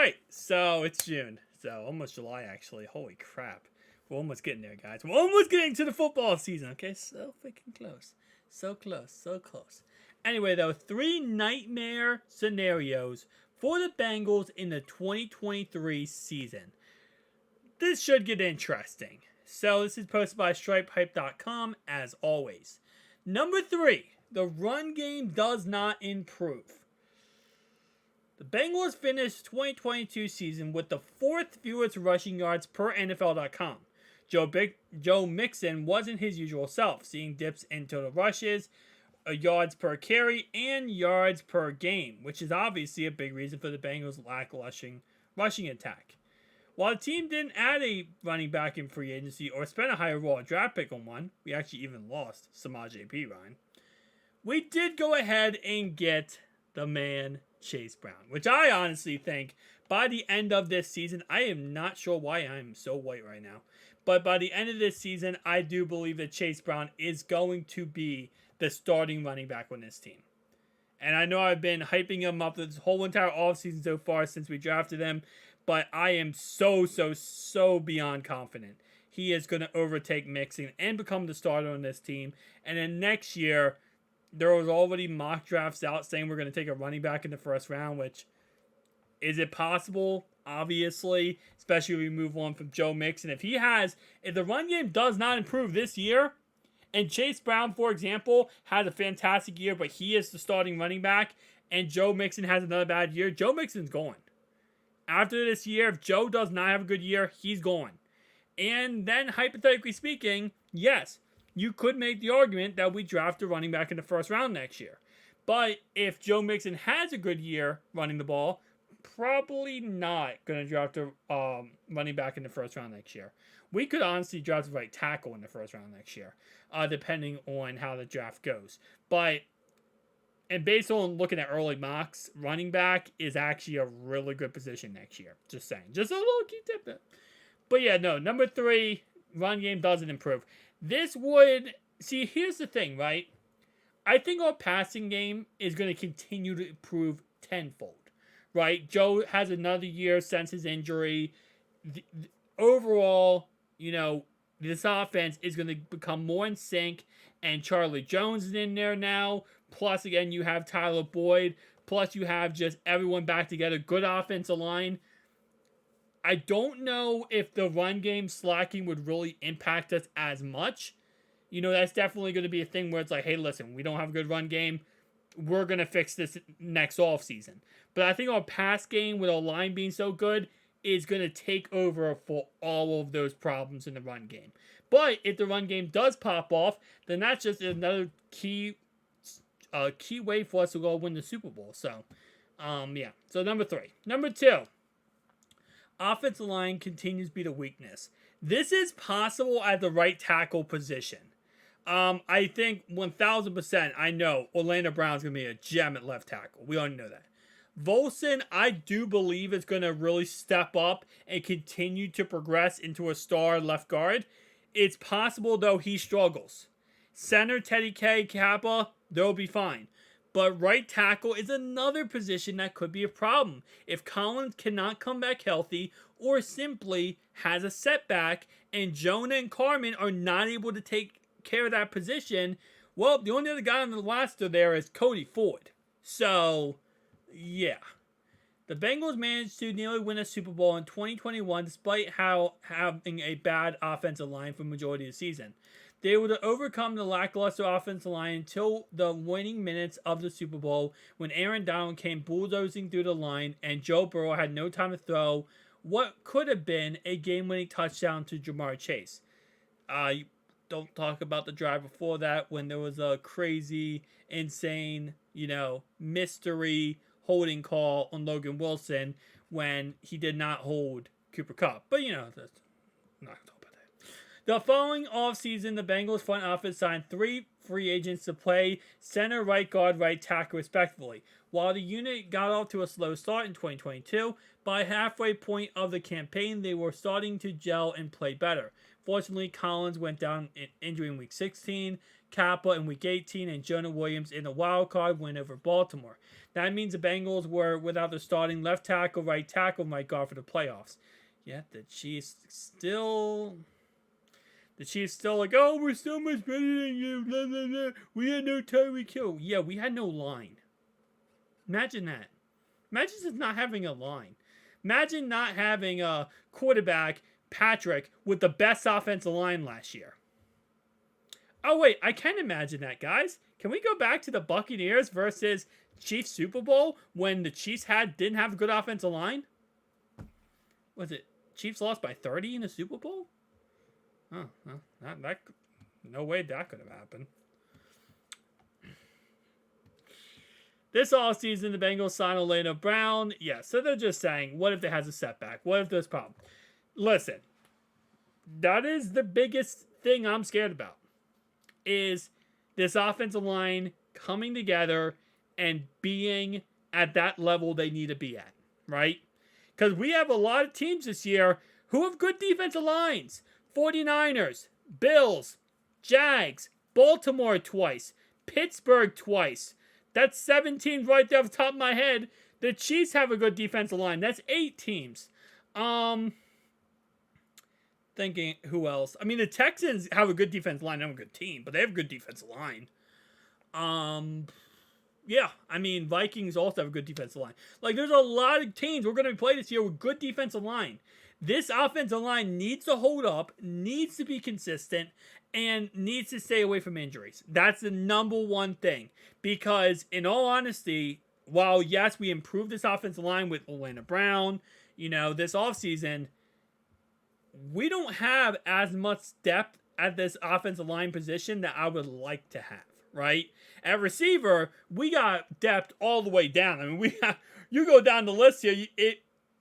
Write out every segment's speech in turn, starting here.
right, so it's June. So almost July, actually. Holy crap. We're almost getting there, guys. We're almost getting to the football season, okay? So freaking close. So close, so close. Anyway, though, 3 nightmare scenarios for the Bengals in the 2023 season. This should get interesting. So this is posted by stripehype.com, as always. Number 3, the run game does not improve. The Bengals finished 2022 season with the 4th fewest rushing yards per NFL.com. Joe Mixon wasn't his usual self, seeing dips in total rushes, yards per carry, and yards per game, which is obviously a big reason for the Bengals' lackluster rushing attack. While the team didn't add a running back in free agency or spend a high overall draft pick on one, we actually even lost Samaje Perine. We did go ahead and get the man Chase Brown, which I honestly think by the end of this season, I am not sure why I'm so white right now, but by the end of this season, I do believe that Chase Brown is going to be the starting running back on this team. And I know I've been hyping him up this whole entire offseason so far since we drafted him, but I am so beyond confident he is going to overtake Mixon and become the starter on this team. And then next year, there was already mock drafts out saying we're going to take a running back in the first round, which, is it possible? Obviously, especially if we move on from Joe Mixon. If the run game does not improve this year, and Chase Brown, for example, had a fantastic year, but he is the starting running back, and Joe Mixon has another bad year, Joe Mixon's going. After this year, if Joe does not have a good year, he's going. And then, hypothetically speaking, yes, you could make the argument that we draft a running back in the first round next year. But if Joe Mixon has a good year running the ball, probably not going to draft a running back in the first round next year. We could honestly draft a right tackle in the first round next year, depending on how the draft goes. And based on looking at early mocks, running back is actually a really good position next year. Just saying. Just a little key tip. But yeah, no. Number 3, run game doesn't improve. Here's the thing, right? I think our passing game is going to continue to improve tenfold, right? Joe has another year since his injury. Overall, this offense is going to become more in sync, and Charlie Jones is in there now. Plus, again, you have Tyler Boyd. Plus, you have just everyone back together. Good offensive line. I don't know if the run game slacking would really impact us as much. That's definitely going to be a thing where it's like, hey, listen, we don't have a good run game. We're going to fix this next offseason. But I think our pass game, with our line being so good, is going to take over for all of those problems in the run game. But if the run game does pop off, then that's just another key way for us to go win the Super Bowl. So, yeah. So, number 3. Number 2. Offensive line continues to be the weakness. This is possible at the right tackle position. I think 1,000%, I know Orlando Brown's going to be a gem at left tackle. We already know that. Volson, I do believe, is going to really step up and continue to progress into a star left guard. It's possible, though, he struggles. Center, Teddy K, Kappa, they'll be fine. But right tackle is another position that could be a problem. If Collins cannot come back healthy or simply has a setback and Jonah and Carmen are not able to take care of that position, well, the only other guy on the roster there is Cody Ford. So, yeah. The Bengals managed to nearly win a Super Bowl in 2021 despite having a bad offensive line for the majority of the season. They were to overcome the lackluster offensive line until the winning minutes of the Super Bowl when Aaron Donald came bulldozing through the line and Joe Burrow had no time to throw what could have been a game-winning touchdown to Jamar Chase. Don't talk about the drive before that when there was a crazy, insane, mystery holding call on Logan Wilson when he did not hold Cooper Kupp. But, that's not going to talk about that. The following offseason, the Bengals front office signed 3 free agents to play center, right guard, right tackle, respectively. While the unit got off to a slow start in 2022, by halfway point of the campaign, they were starting to gel and play better. Fortunately, Collins went down in injury in Week 16. Kappa in Week 18 and Jonah Williams in the wild card win over Baltimore. That means the Bengals were without their starting left tackle, right tackle, Mike God for the playoffs. Yet the Chiefs still like, oh, we're so much better than you. Blah, blah, blah. We had no Tyreek Hill. Yeah, we had no line. Imagine that. Imagine just not having a line. Imagine not having a quarterback, Patrick, with the best offensive line last year. Oh, wait, I can imagine that, guys. Can we go back to the Buccaneers versus Chiefs Super Bowl when the Chiefs didn't have a good offensive line? Was it Chiefs lost by 30 in the Super Bowl? Oh, well, no way that could have happened. This offseason, the Bengals signed Orlando Brown. Yeah, so they're just saying, what if there has a setback? What if there's a problem? Listen, that is the biggest thing I'm scared about, is this offensive line coming together and being at that level they need to be at, right? Because we have a lot of teams this year who have good defensive lines. 49ers, Bills, Jags, Baltimore twice, Pittsburgh twice. That's 7 teams right there off the top of my head. The Chiefs have a good defensive line. That's 8 teams. Thinking who else? I mean, the Texans have a good defensive line. They have a good team, but they have a good defensive line. Yeah, I mean, Vikings also have a good defensive line. Like, there's a lot of teams we're going to be playing this year with good defensive line. This offensive line needs to hold up, needs to be consistent, and needs to stay away from injuries. That's the number one thing. Because, in all honesty, while, yes, we improved this offensive line with Orlando Brown, this offseason, we don't have as much depth at this offensive line position that I would like to have, right? At receiver, we got depth all the way down. I mean, you go down the list here,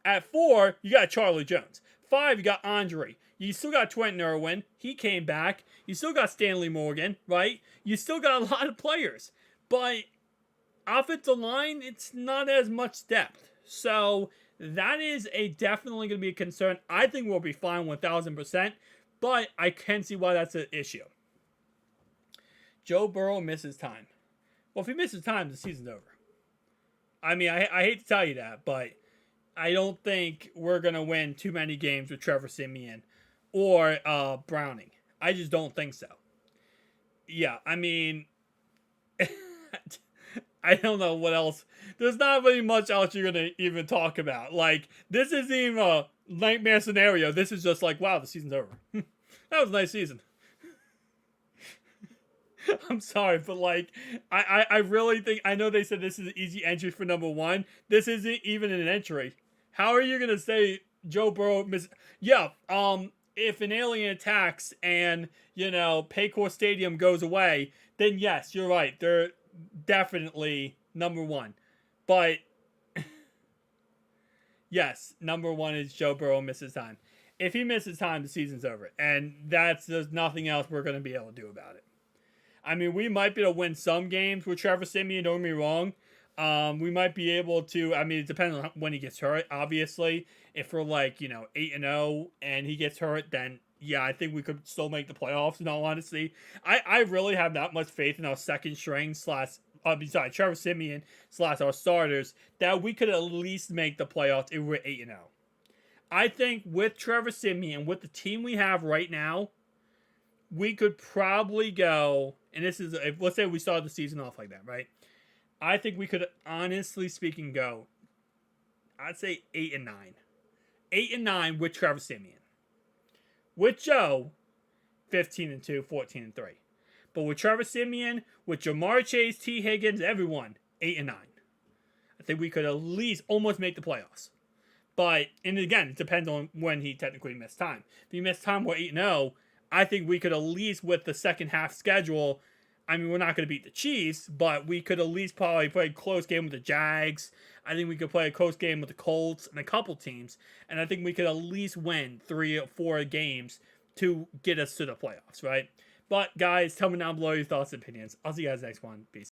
at 4, you got Charlie Jones. 5, you got Andre. You still got Trenton Irwin. He came back. You still got Stanley Morgan, right? You still got a lot of players. But offensive line, it's not as much depth. So that is definitely going to be a concern. I think we'll be fine 1,000%. But I can see why that's an issue. Joe Burrow misses time. Well, if he misses time, the season's over. I mean, I hate to tell you that, but I don't think we're going to win too many games with Trevor Siemian or Browning. I just don't think so. Yeah, I mean, I don't know what else. There's not really much else you're going to even talk about. Like, this isn't even a nightmare scenario. This is just like, wow, the season's over. That was a nice season. I'm sorry, but like, I really think, I know they said this is an easy entry for number 1. This isn't even an entry. How are you going to say Joe Burrow if an alien attacks and, Paycor Stadium goes away, then yes, you're right. They're definitely number 1. But, yes, number 1 is Joe Burrow misses time. If he misses time, the season's over. And there's nothing else we're going to be able to do about it. I mean, we might be able to win some games with Trevor Siemian, don't get me wrong. We might be able to, I mean, it depends on when he gets hurt, obviously. If we're like, 8-0 and he gets hurt, then yeah, I think we could still make the playoffs, in all honesty. I really have that much faith in our second string Trevor Siemian / our starters, that we could at least make the playoffs if we're 8-0. I think with Trevor Siemian, with the team we have right now, we could probably go, and this is, let's say we started the season off like that, right? I think we could, honestly speaking, go, I'd say 8-9. 8-9 with Trevor Siemian. With Joe, 15-2, 14-3. But with Trevor Siemian, with Jamar Chase, T. Higgins, everyone, 8-9. I think we could at least almost make the playoffs. But, and again, it depends on when he technically missed time. If he missed time, we're 8-0. I think we could at least, with the second half schedule, I mean, we're not going to beat the Chiefs, but we could at least probably play a close game with the Jags. I think we could play a close game with the Colts and a couple teams. And I think we could at least win 3 or 4 games to get us to the playoffs, right? But, guys, tell me down below your thoughts and opinions. I'll see you guys next one. Peace.